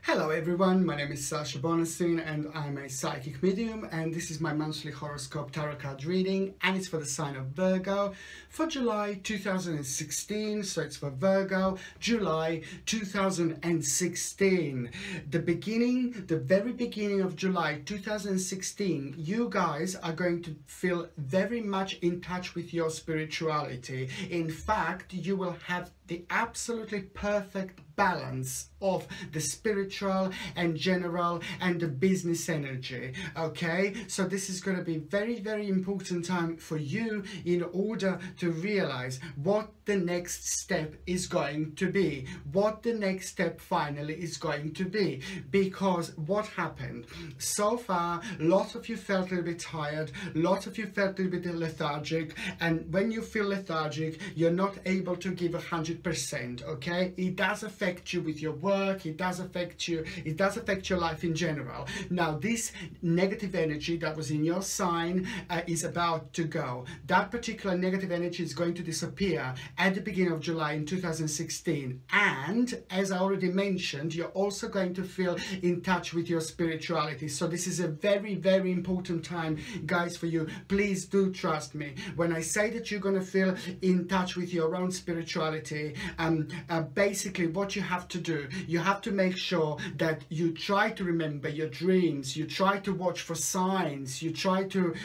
Hello everyone, my name is Sasha Bonasin and I'm a psychic medium, and this is my monthly horoscope tarot card reading, and it's for the sign of Virgo for July 2016. So it's for Virgo, July 2016. The very beginning of July 2016, you guys are going to feel very much in touch with your spirituality. In fact, you will have the absolutely perfect balance of the spiritual and general and the business energy. Okay, so this is going to be very important time for you in order to realize what the next step is going to be, what the next step finally is going to be. Because what happened so far, lots of you felt a little bit tired, lots of you felt a little bit lethargic, and when you feel lethargic, you're not able to give 100%. Okay, it does affect you with your work, it does affect your life in general. Now this negative energy that was in your sign is about to go. That particular negative energy is going to disappear at the beginning of July in 2016, and as I already mentioned, you're also going to feel in touch with your spirituality. So this is a very important time, guys, for you. Please do trust me when I say that you're going to feel in touch with your own spirituality. Basically what you have to do, you have to make sure that you try to remember your dreams, you try to watch for signs, you try to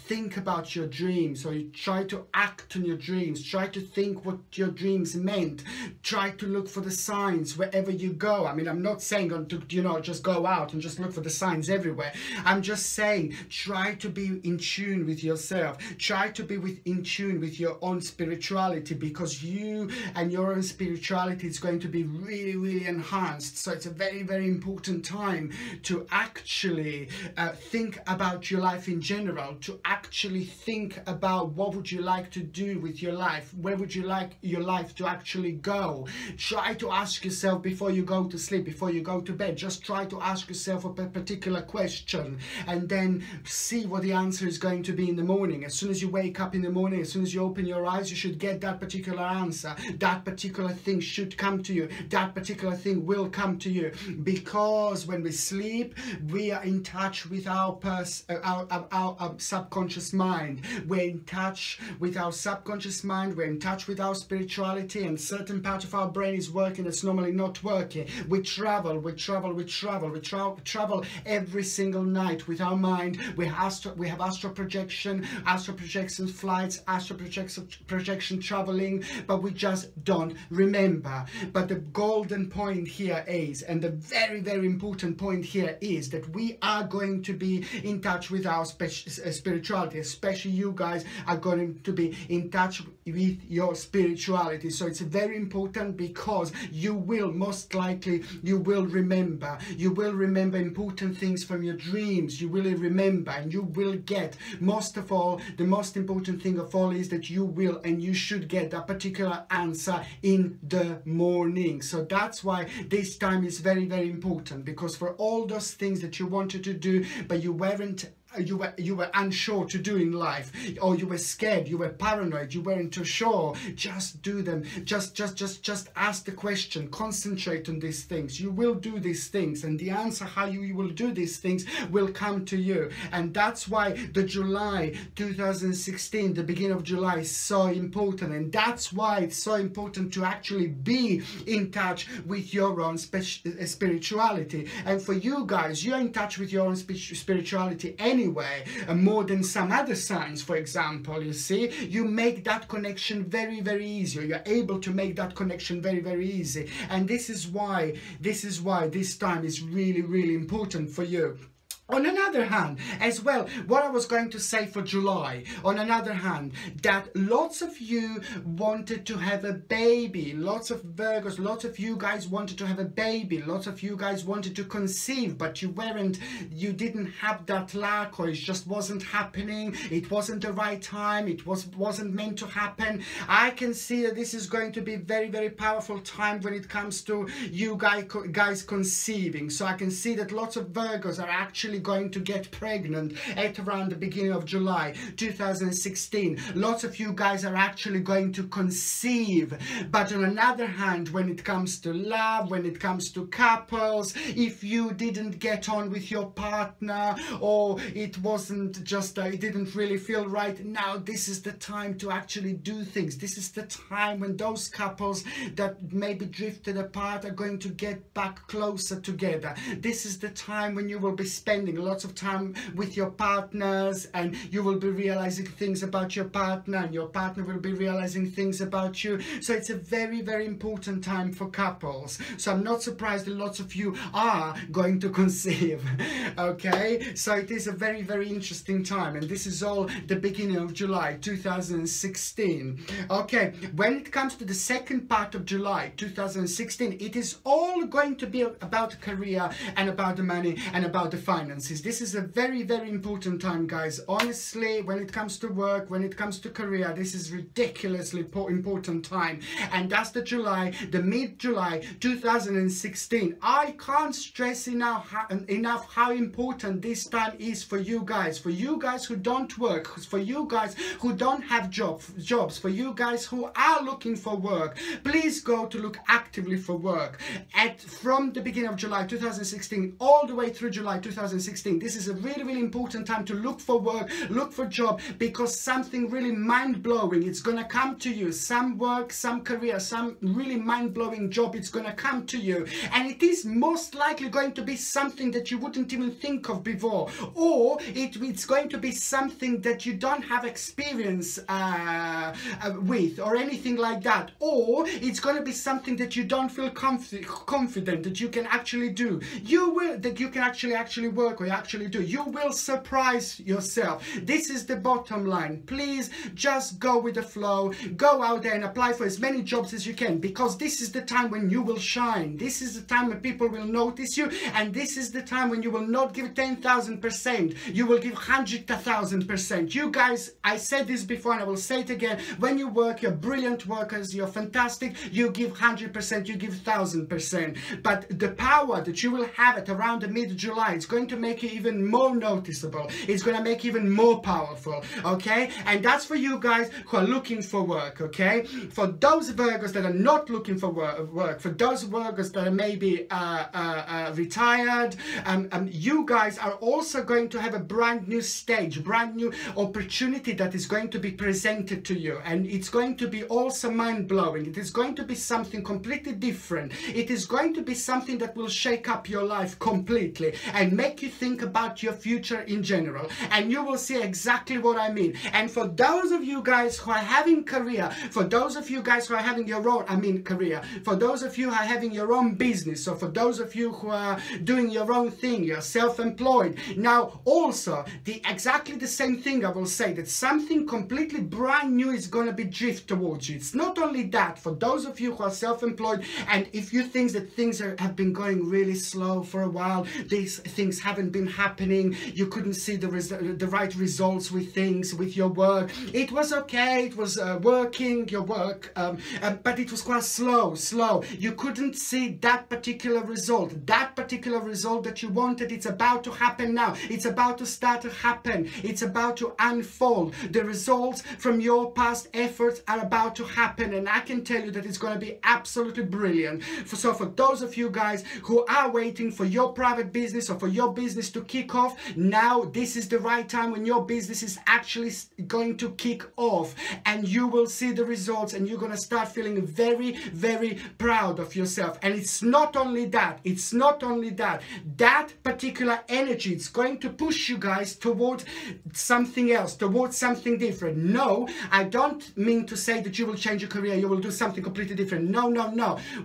think about your dreams, or you try to act on your dreams, try to think what your dreams meant, try to look for the signs wherever you go. I mean, I'm not saying to, you know, just go out and just look for the signs everywhere. I'm just saying try to be in tune with yourself, try to be in tune with your own spirituality, because you and your own spirituality is going to be really enhanced. So it's a very important time to actually think about your life in general, to actually think about what would you like to do with your life, where would you like your life to actually go. Try to ask yourself before you go to sleep, before you go to bed, just try to ask yourself a particular question, and then see what the answer is going to be in the morning. As soon as you wake up in the morning, as soon as you open your eyes, you should get that particular answer. That particular thing should come to you, that particular thing will come to you, because when we sleep, we are in touch with our subconscious mind. We're in touch with our subconscious mind, we're in touch with our spirituality, and certain part of our brain is working that's normally not working. We travel every single night with our mind. We have astral projection flights, astral projection traveling, but we just don't remember. But the golden point here is, and the very important point here is, that we are going to be in touch with our spirituality. Especially you guys are going to be in touch with your spirituality. So it's very important, because you will most likely, you will remember important things from your dreams. You will remember, and you will get, most of all, the most important thing of all is that you will and you should get that particular answer in the morning. So that's why this time is very important, because for all those things that you wanted to do but you were unsure to do in life, or you were scared, you were paranoid, you weren't too sure, just do them. Just ask the question, concentrate on these things. You will do these things, and the answer how you will do these things will come to you. And that's why the July 2016, the beginning of July, is so important, and that's why it's so important to actually be in touch with your own spirituality. And for you guys, you're in touch with your own spirituality anyway, more than some other signs. For example, you see, you make that connection very easy. You're able to make that connection very easy, and this is why this time is really important for you. On another hand, as well, what I was going to say for July, on another hand, that lots of you wanted to have a baby, lots of Virgos, lots of you guys wanted to have a baby, lots of you guys wanted to conceive, but you didn't have that luck, or it just wasn't happening, it wasn't the right time, it wasn't meant to happen. I can see that this is going to be very powerful time when it comes to you guys conceiving. So I can see that lots of Virgos are actually going to get pregnant at around the beginning of July 2016. Lots of you guys are actually going to conceive. But on another hand, when it comes to love, when it comes to couples, if you didn't get on with your partner, or it wasn't just, it didn't really feel right, now this is the time to actually do things. This is the time when those couples that maybe drifted apart are going to get back closer together. This is the time when you will be spending lots of time with your partners, and you will be realizing things about your partner, and your partner will be realizing things about you. So it's a very, very important time for couples. So I'm not surprised that lots of you are going to conceive. Okay, so it is a very, very interesting time, and this is all the beginning of July 2016. Okay, when it comes to the second part of July 2016, it is all going to be about career and about the money and about the finances. This is a very, very important time, guys. Honestly, when it comes to work, when it comes to career, this is ridiculously important time. And that's the mid-July 2016. I can't stress enough how important this time is for you guys who don't work, for you guys who don't have jobs, for you guys who are looking for work. Please go to look actively for work. From the beginning of July 2016 all the way through July 2016, this is a really, really important time to look for work, look for job, because something really mind-blowing, it's gonna come to you. Some work, some career, some really mind-blowing job, it's gonna come to you, and it is most likely going to be something that you wouldn't even think of before, or it's going to be something that you don't have experience with, or anything like that, or it's going to be something that you don't feel confident that you can actually do. That you can actually work, or you actually do. You will surprise yourself. This is the bottom line. Please just go with the flow. Go out there and apply for as many jobs as you can, because this is the time when you will shine. This is the time when people will notice you, and this is the time when you will not give 10,000%. You will give 100,000%. You guys, I said this before and I will say it again. When you work, you're brilliant workers. You're fantastic. You give 100%. You give 1,000%. But the power that you will have at around the mid-July, it's going to make you even more noticeable. It's going to make you even more powerful. Okay? And that's for you guys who are looking for work. Okay? For those Virgos that are not looking for work, for those Virgos that are maybe retired, you guys are also going to have a brand new stage, brand new opportunity that is going to be presented to you, and it's going to be also mind-blowing. It is going to be something completely different. It is going to be something that will shake up your life completely and make you think about your future in general, and you will see exactly what I mean. And for those of you guys who are having career, for those of you guys who are having your own, career, for those of you who are having your own business, or for those of you who are doing your own thing, you're self-employed. Now also, exactly the same thing I will say, that something completely brand new is going to be drift towards you. It's not only that, for those of you who are self-employed, and if you think that things have been going really slow for a while, these things haven't been happening, you couldn't see the right results with things, with your work. It was okay, it was working, your work, but it was quite slow. You couldn't see that particular result that you wanted. It's about to happen now. It's about to start to happen. It's about to unfold. The results from your past efforts are about to happen, and I can tell you that it's going to be absolutely brilliant. So for those of you guys who are waiting for your private business or for your business to kick off, now this is the right time when your business is actually going to kick off, and you will see the results, and you're going to start feeling very, very proud of yourself. And it's not only that, that particular energy, it's going to push you guys towards something else, towards something different. No, I don't mean to say that you will change your career, you will do something completely different. No.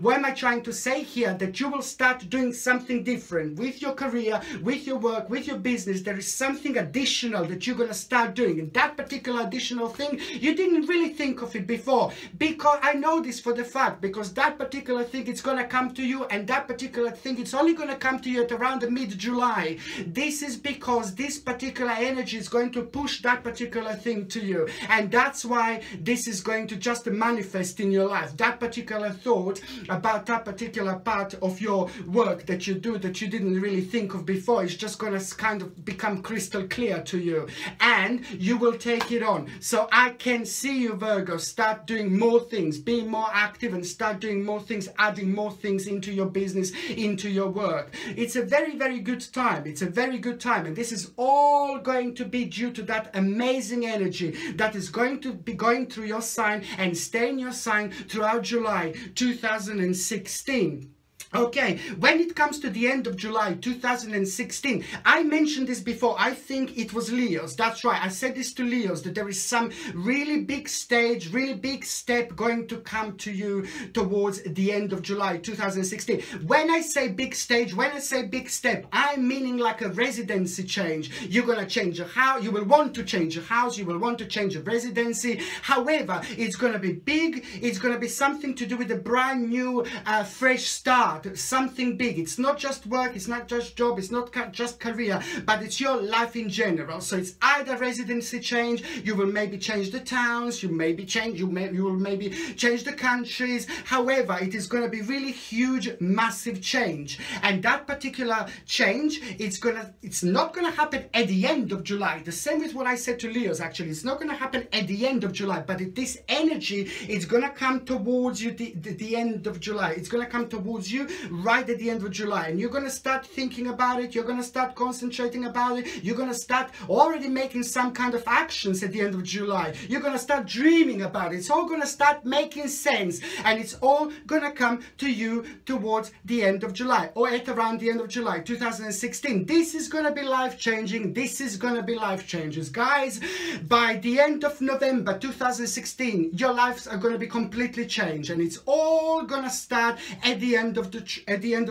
What am I trying to say here? That you will start doing something different with your career, with your work, with your business. There is something additional that you're going to start doing, and that particular additional thing, you didn't really think of it before, because I know this for the fact, because that particular thing, it's going to come to you, and that particular thing, it's only going to come to you at around the mid-July. This is because this particular energy is going to push that particular thing to you, and that's why this is going to just manifest in your life. That particular thought about that particular part of your work that you do that you didn't really think of before, door is just gonna kind of become crystal clear to you, and you will take it on. So I can see you, Virgo, start doing more things, being more active, and start doing more things, adding more things into your business, into your work. It's a very, very good time. It's a very good time, and this is all going to be due to that amazing energy that is going to be going through your sign and stay in your sign throughout July 2016. Okay, when it comes to the end of July 2016, I mentioned this before, I think it was Leos, that's right, I said this to Leos, that there is some really big stage, really big step going to come to you towards the end of July 2016. When I say big stage, when I say big step, I'm meaning like a residency change. You're going to change your house, you will want to change your house, you will want to change your residency. However, it's going to be big, it's going to be something to do with a brand new, fresh start. Something big. It's not just work, it's not just job, it's not just career, but it's your life in general. So it's either residency change, you will maybe change the towns, you will maybe change the countries. However, it is going to be really huge, massive change, and that particular change, it's not going to happen at the end of July. The same with what I said to Leos, actually, it's not going to happen at the end of July, but this energy is going to come towards you the end of July. It's going to come towards you right at the end of July, and you're going to start thinking about it, you're going to start concentrating about it, you're going to start already making some kind of actions at the end of July, you're going to start dreaming about it, it's all going to start making sense, and it's all going to come to you towards the end of July, or at around the end of July 2016. This is going to be life-changing, this is going to be life-changers, guys. By the end of November 2016, your lives are going to be completely changed, and it's all going to start at the end of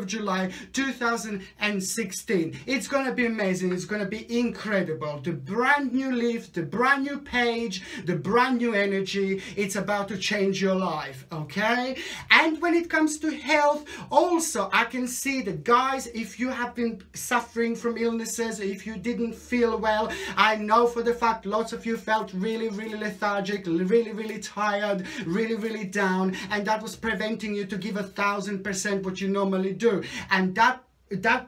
July 2016. It's going to be amazing, it's going to be incredible. The brand new leaf, the brand new page, the brand new energy, it's about to change your life, okay? And when it comes to health, also I can see that, guys, if you have been suffering from illnesses, if you didn't feel well, I know for the fact lots of you felt really, really lethargic, really, really tired, really, really down, and that was preventing you to give 1000% what you normally do. And that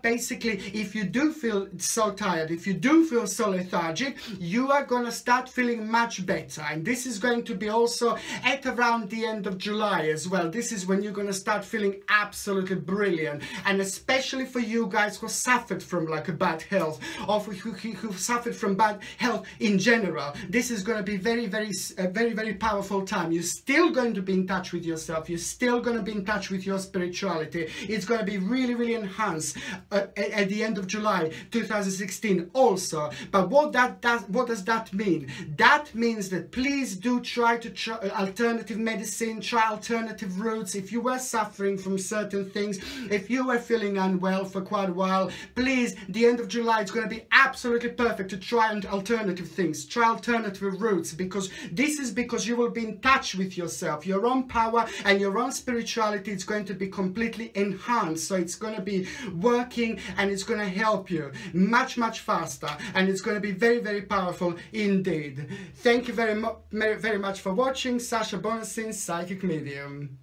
basically, if you do feel so tired, if you do feel so lethargic, you are going to start feeling much better. And this is going to be also at around the end of July as well. This is when you're going to start feeling absolutely brilliant, and especially for you guys who suffered from like a bad health, or who suffered from bad health in general. This is going to be very, very powerful time. You're still going to be in touch with yourself, you're still going to be in touch with your spirituality. It's going to be really, really enhanced at the end of July 2016 also. But what does that mean? That means that please do try alternative medicine, try alternative routes. If you were suffering from certain things, if you were feeling unwell for quite a while, please, the end of July, it's going to be absolutely perfect to try alternative things, try alternative routes, because this is because you will be in touch with yourself, your own power and your own spirituality. It's going to be completely enhanced, so it's going to be working, and it's going to help you much faster, and it's going to be very powerful indeed. Thank you very much for watching. Sasha Bonasin, Psychic Medium.